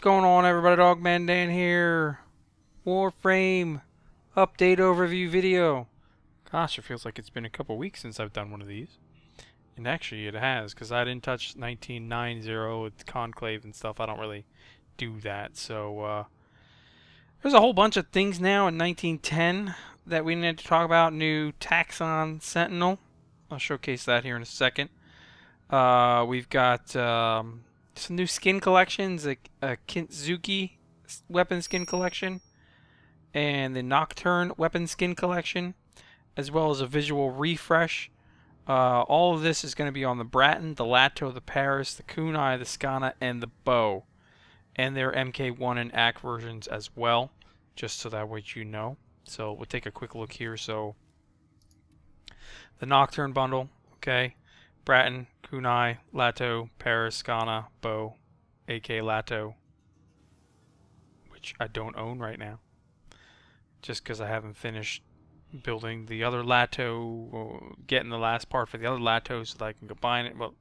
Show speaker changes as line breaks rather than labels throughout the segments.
going on, everybody? Dogman Dan here. Warframe update overview video. Gosh, it feels like it's been a couple weeks since I've done one of these. And actually it has, because I didn't touch 1990 with Conclave and stuff. I don't really do that. So there's a whole bunch of things now in 1910 that we need to talk about. New Taxon Sentinel. I'll showcase that here in a second. We've got some new skin collections, a Kintsugi weapon skin collection, and the Nocturne weapon skin collection, as well as a visual refresh. All of this is going to be on the Bratton, the Lato, the Paris, the Kunai, the Skana, and the Bow, and their MK1 and AK versions as well, just so that way you know. So we'll take a quick look here. So the Nocturne bundle, okay, Bratton, Kunai, Lato, Paris, Skana, Bow, AK Lato, which I don't own right now, just because I haven't finished building the other Lato, or getting the last part for the other Lato so that I can combine it. Well,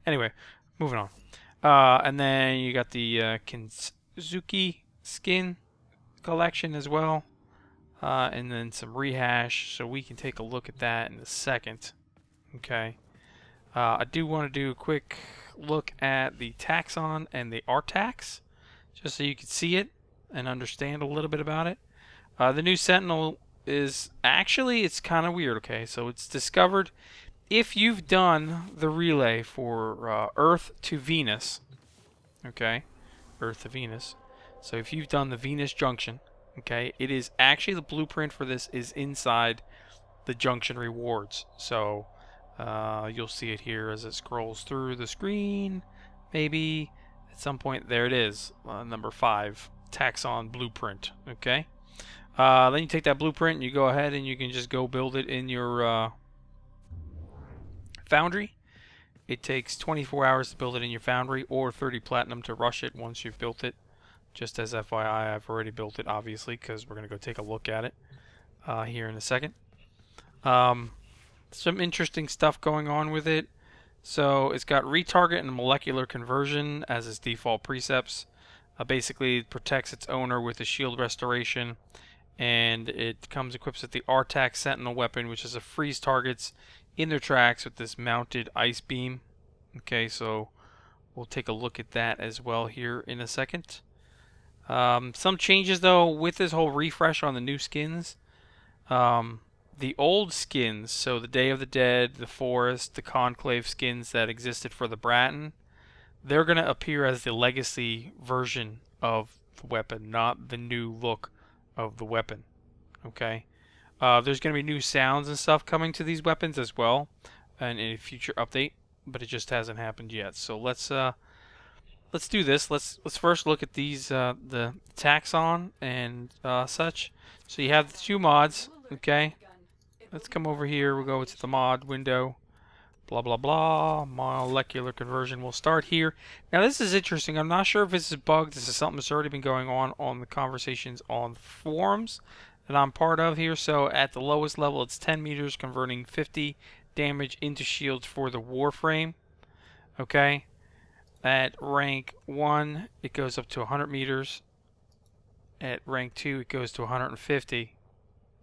anyway, moving on. And then you got the Kintsugi skin collection as well, and then some rehash, so we can take a look at that in a second. Okay. I do want to do a quick look at the Taxon and the Artax, just so you can see it and understand a little bit about it. The new Sentinel is actually, it's kind of weird, okay? So it's discovered if you've done the relay for Earth to Venus, okay? Earth to Venus. So if you've done the Venus junction, okay, it is actually, the blueprint for this is inside the junction rewards. So you'll see it here as it scrolls through the screen. Maybe at some point, there it is, number 5, Taxon blueprint. Okay. Then you take that blueprint and you go ahead and you can just go build it in your foundry. It takes 24 hours to build it in your foundry, or 30 platinum to rush it once you've built it. Just as FYI, I've already built it, obviously, because we're going to go take a look at it here in a second. Some interesting stuff going on with it. So it's got retarget and molecular conversion as its default precepts. Basically, it protects its owner with a shield restoration, and it comes equipped with the Artax Sentinel weapon, which is a freeze targets in their tracks with this mounted ice beam. Okay, so we'll take a look at that as well here in a second. Some changes though with this whole refresh on the new skins. The old skins, so the Day of the Dead, the Forest, the Conclave skins that existed for the Bratton, they're going to appear as the legacy version of the weapon, not the new look of the weapon. Okay? There's going to be new sounds and stuff coming to these weapons as well, and in a future update, but it just hasn't happened yet. So let's do this. Let's first look at these the Taxon and such. So you have the 2 mods. Okay. Let's come over here. We'll go to the mod window. Blah, blah, blah. Molecular conversion. We'll start here. Now, this is interesting. I'm not sure if this is bugged. This is something that's already been going on the conversations on forums that I'm part of here. So, at the lowest level, it's 10 meters, converting 50 damage into shields for the Warframe. Okay. At rank 1, it goes up to 100 meters. At rank 2, it goes to 150.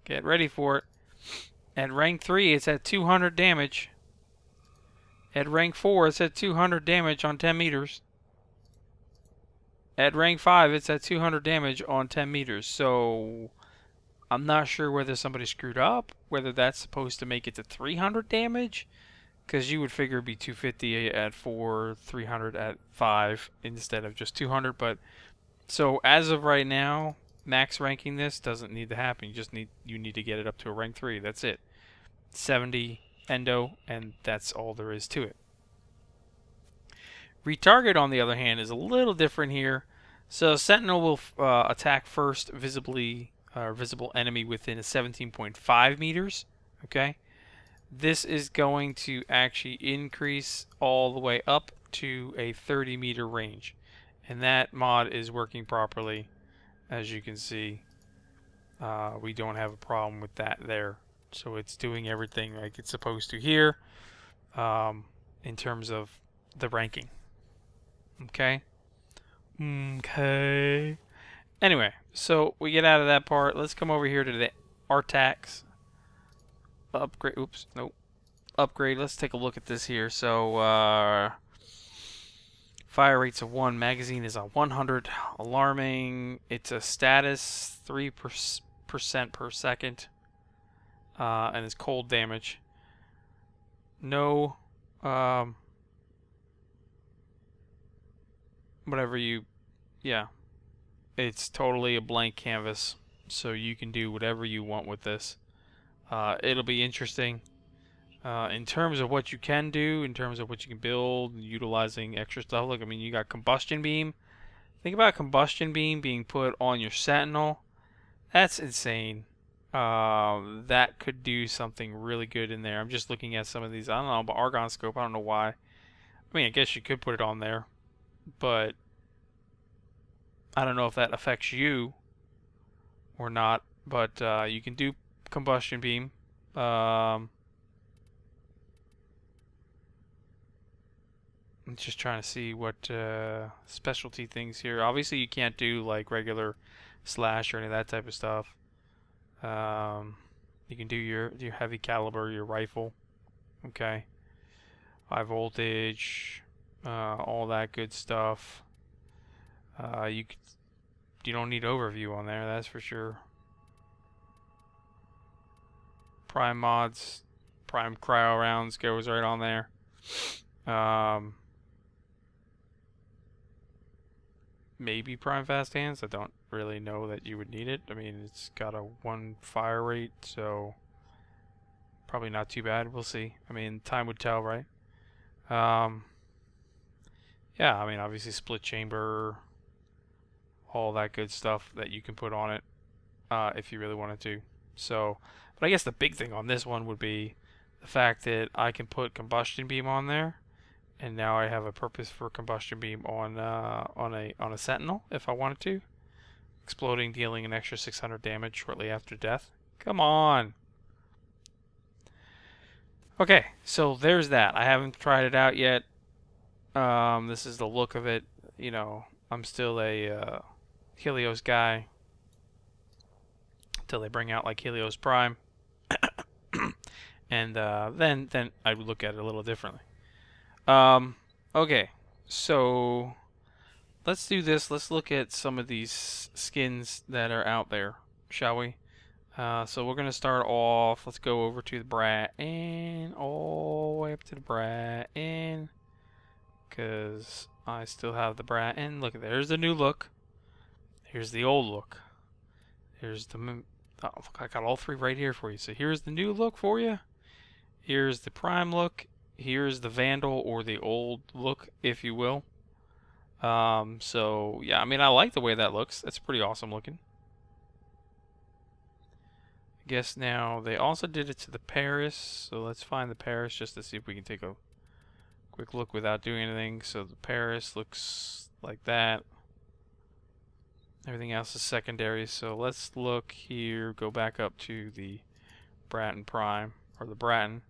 Get ready for it. At rank 3, it's at 200 damage. At rank 4, it's at 200 damage on 10 meters. At rank 5, it's at 200 damage on 10 meters. So, I'm not sure whether somebody screwed up, whether that's supposed to make it to 300 damage, because you would figure it'd be 250 at 4, 300 at 5, instead of just 200. But, so as of right now, max ranking this doesn't need to happen. You need to get it up to a rank 3. That's it. 70 endo, and that's all there is to it. Retarget, on the other hand, is a little different here. So Sentinel will attack first visible enemy within a 17.5 meters. Okay, this is going to actually increase all the way up to a 30 meter range, and that mod is working properly. As you can see, we don't have a problem with that there. So it's doing everything like it's supposed to here in terms of the ranking. Okay. Okay. Anyway, so we get out of that part. Let's come over here to the RTAX upgrade. Oops, nope. Upgrade. Let's take a look at this here. So, fire rate's a 1. Magazine is a 100. Alarming. It's a status 3% per second. And it's cold damage. No, whatever you, yeah. It's totally a blank canvas, so you can do whatever you want with this. It'll be interesting. In terms of what you can do, in terms of what you can build, utilizing extra stuff. Look, I mean, you got combustion beam. Think about combustion beam being put on your Sentinel. That's insane. That could do something really good in there. I'm just looking at some of these. I don't know, but Argon Scope, I don't know why. I mean, I guess you could put it on there, but I don't know if that affects you or not. But you can do combustion beam. I'm just trying to see what specialty things here. Obviously, you can't do like regular slash or any of that type of stuff. You can do your heavy caliber, your rifle. Okay. High voltage, all that good stuff. You don't need overview on there, that's for sure. Prime mods, prime cryo rounds goes right on there. Maybe prime fast hands. I don't really know that you would need it. I mean, it's got a 1 fire rate, so probably not too bad. We'll see. I mean, time would tell, right? Yeah, I mean, obviously split chamber, all that good stuff that you can put on it if you really wanted to. So, but I guess the big thing on this one would be the fact that I can put combustion beam on there, and now I have a purpose for combustion beam on a Sentinel if I wanted to. Exploding, dealing an extra 600 damage shortly after death. Come on. Okay, so there's that. I haven't tried it out yet. This is the look of it. You know, I'm still a Helios guy until they bring out like Helios Prime, and then I would look at it a little differently. Okay, so let's do this. Let's look at some of these skins that are out there, shall we? So we're gonna start off. Let's go over to the Bratton, all the way up to the Bratton, because I still have the Bratton. Look, there's the new look. Here's the old look. Here's the look, I got all three right here for you. So here's the new look for you. Here's the prime look. Here's the Vandal, or the old look, if you will. So yeah, I mean, I like the way that looks. That's pretty awesome looking. I guess now they also did it to the Paris, so let's find the Paris just to see if we can take a quick look without doing anything. So the Paris looks like that. Everything else is secondary, so let's look here, go back up to the Bratton Prime, or the Bratton.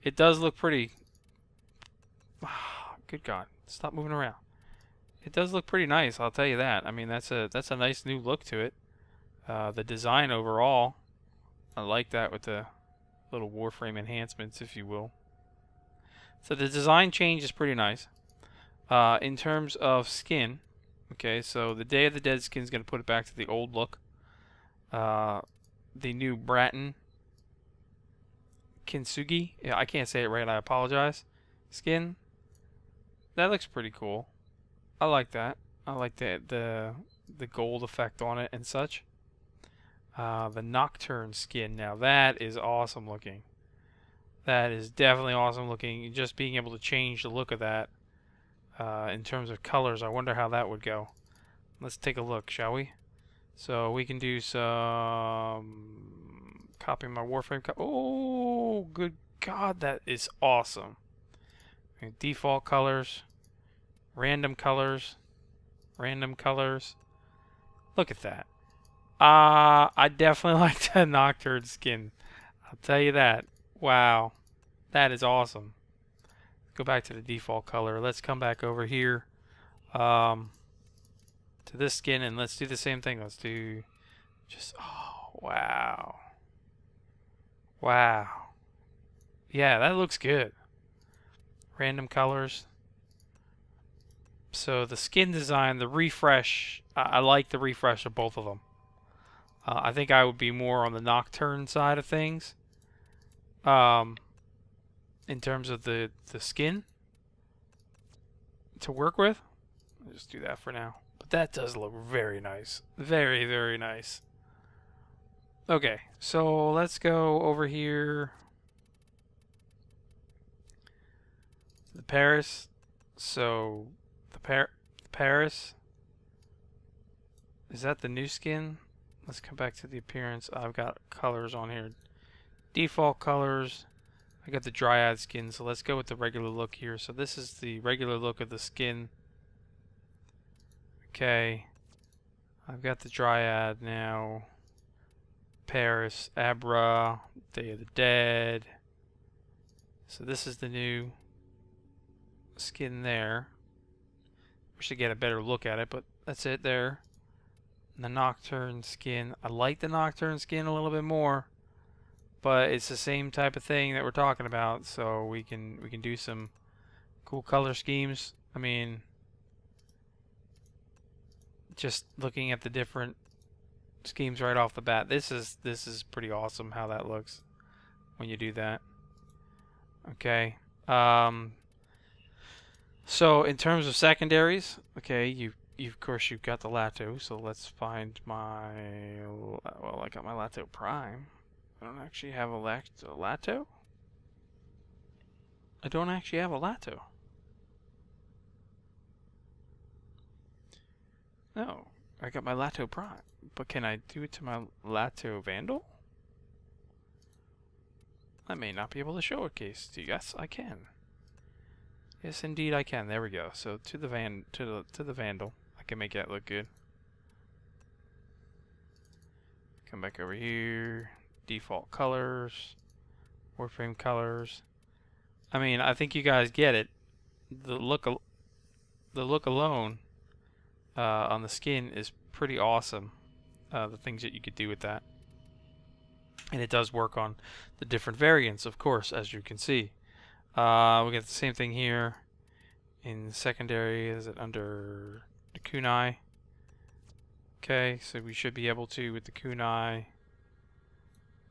It does look pretty... Good God, stop moving around. It does look pretty nice, I'll tell you that. I mean, that's a nice new look to it. The design overall, I like that with the little Warframe enhancements, if you will. So the design change is pretty nice. In terms of skin, okay, so the Day of the Dead skin is going to put it back to the old look. The new Bratton Kintsugi, yeah, I can't say it right, I apologize. Skin, that looks pretty cool. I like that. I like the gold effect on it and such. The Nocturne skin, now that is awesome looking. That is definitely awesome looking. Just being able to change the look of that in terms of colors, I wonder how that would go. Let's take a look, shall we? So we can do some copying my Warframe. Oh, good God, that is awesome. Default colors, random colors, random colors. Look at that. I definitely like the Nocturne skin. I'll tell you that. Wow, that is awesome. Go back to the default color. Let's come back over here. to this skin, and let's do the same thing. Let's do just, oh, wow. Wow. Yeah, that looks good. Random colors. So the skin design, the refresh, I like the refresh of both of them. I think I would be more on the Nocturne side of things. In terms of the skin to work with. I'll just do that for now. But that does look very nice. Very, very nice. Okay, so let's go over here. The Paris. So the Paris. Is that the new skin? Let's come back to the appearance. I've got colors on here. Default colors. I got the Dryad skin, so let's go with the regular look here. So this is the regular look of the skin. Okay. I've got the Dryad now. Paris, Abra, Day of the Dead. So this is the new skin there. We should get a better look at it, but that's it there. And the Nocturne skin. I like the Nocturne skin a little bit more, but it's the same type of thing that we're talking about. So we can do some cool color schemes. I mean, just looking at the different schemes right off the bat, this is pretty awesome how that looks when you do that. Okay. So in terms of secondaries, okay, you of course you've got the Lato. So let's find my, well, I got my Lato Prime. I don't actually have a Lato. I don't actually have a Lato. No, I got my Lato Prime. But can I do it to my Lato Vandal? I may not be able to show a case to you. Yes, I can. Yes, indeed I can. There we go. So to the Vandal, I can make that look good. Come back over here. Default colors, Warframe colors. I mean, I think you guys get it. The look alone on the skin is pretty awesome. The things that you could do with that, and it does work on the different variants, of course, as you can see. We get the same thing here in secondary. Is it under the kunai? Okay, so we should be able to with the kunai.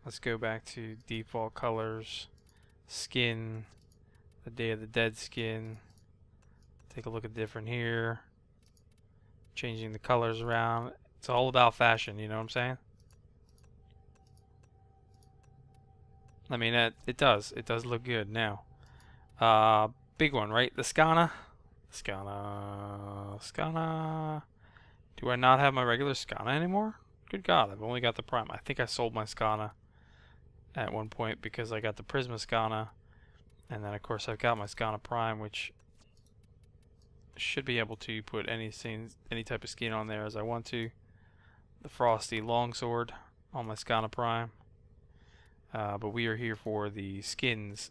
Let's go back to default colors, skin, the Day of the Dead skin. Take a look at different here. Changing the colors around. It's all about fashion, you know what I'm saying? I mean, it does look good now. Big one, right? The Skana. Skana. Do I not have my regular Skana anymore? Good God, I've only got the Prime. I think I sold my Skana at one point because I got the Prisma Skana, and then of course I've got my Skana Prime, which should be able to put any type of skin on there as I want to. The Frosty Longsword on my Skana Prime, but we are here for the skins.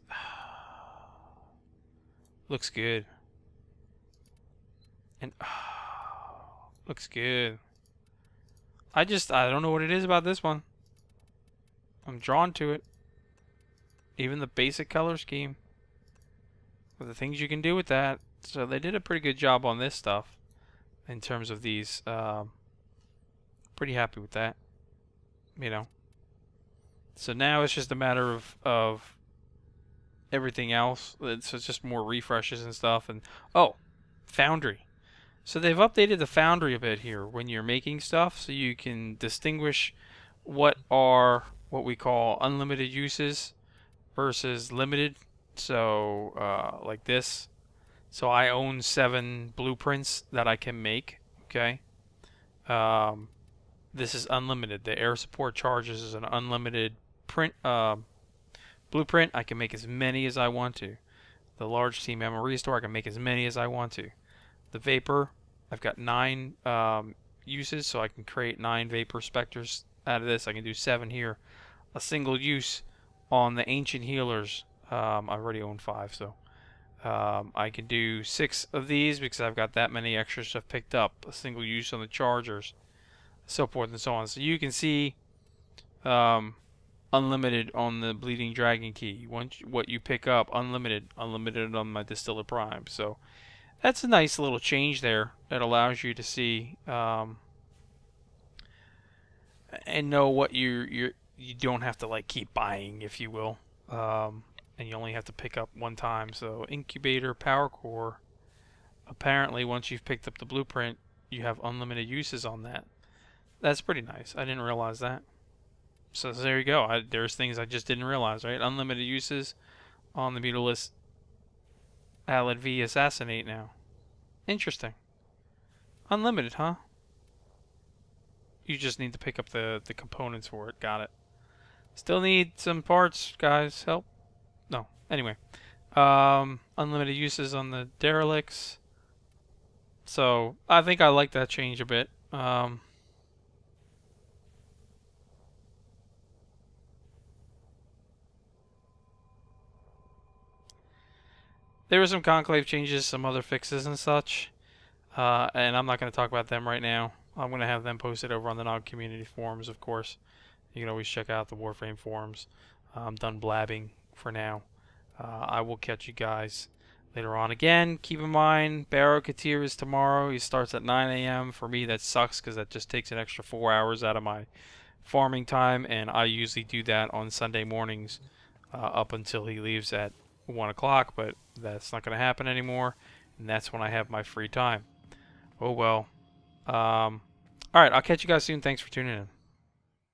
Looks good, and looks good. I don't know what it is about this one. I'm drawn to it. Even the basic color scheme. With the things you can do with that. So they did a pretty good job on this stuff. In terms of these. Pretty happy with that. You know. So now it's just a matter of everything else. It's just more refreshes and stuff. And oh, Foundry. So they've updated the Foundry a bit here when you're making stuff. So you can distinguish what are what we call unlimited uses versus limited. So like this. So I own 7 blueprints that I can make. Okay. This is unlimited. The air support charges is an unlimited blueprint. I can make as many as I want to. The large team ammo restore, I can make as many as I want to. The vapor, I've got 9 uses, so I can create 9 vapor specters out of this. I can do 7 here. A single use on the ancient healers. I already own 5, so I can do 6 of these because I've got that many extra stuff picked up. A single use on the chargers, so forth and so on. So you can see unlimited on the Bleeding Dragon key. Once what you pick up, unlimited on my Distiller Prime. So that's a nice little change there that allows you to see and know what you don't have to like keep buying, if you will. And you only have to pick up one time. So incubator, power core. Apparently, once you've picked up the blueprint, you have unlimited uses on that. That's pretty nice. I didn't realize that. So there you go. There's things I just didn't realize, right? Unlimited uses on the Mutalist Alad V Assassinate now. Interesting. Unlimited, huh? You just need to pick up the components for it. Got it. Still need some parts, guys. Help. No. Anyway. Unlimited uses on the Derelicts. So, I think I like that change a bit. There were some Conclave changes, some other fixes and such. And I'm not going to talk about them right now. I'm going to have them posted over on the Nog community forums, of course. You can always check out the Warframe forums. I'm done blabbing for now. I will catch you guys later on. Again, keep in mind, Barrow Katir is tomorrow. He starts at 9 a.m. For me, that sucks because that just takes an extra 4 hours out of my farming time. And I usually do that on Sunday mornings up until he leaves at 1 o'clock. But that's not going to happen anymore. And that's when I have my free time. Oh well. Alright, I'll catch you guys soon. Thanks for tuning in.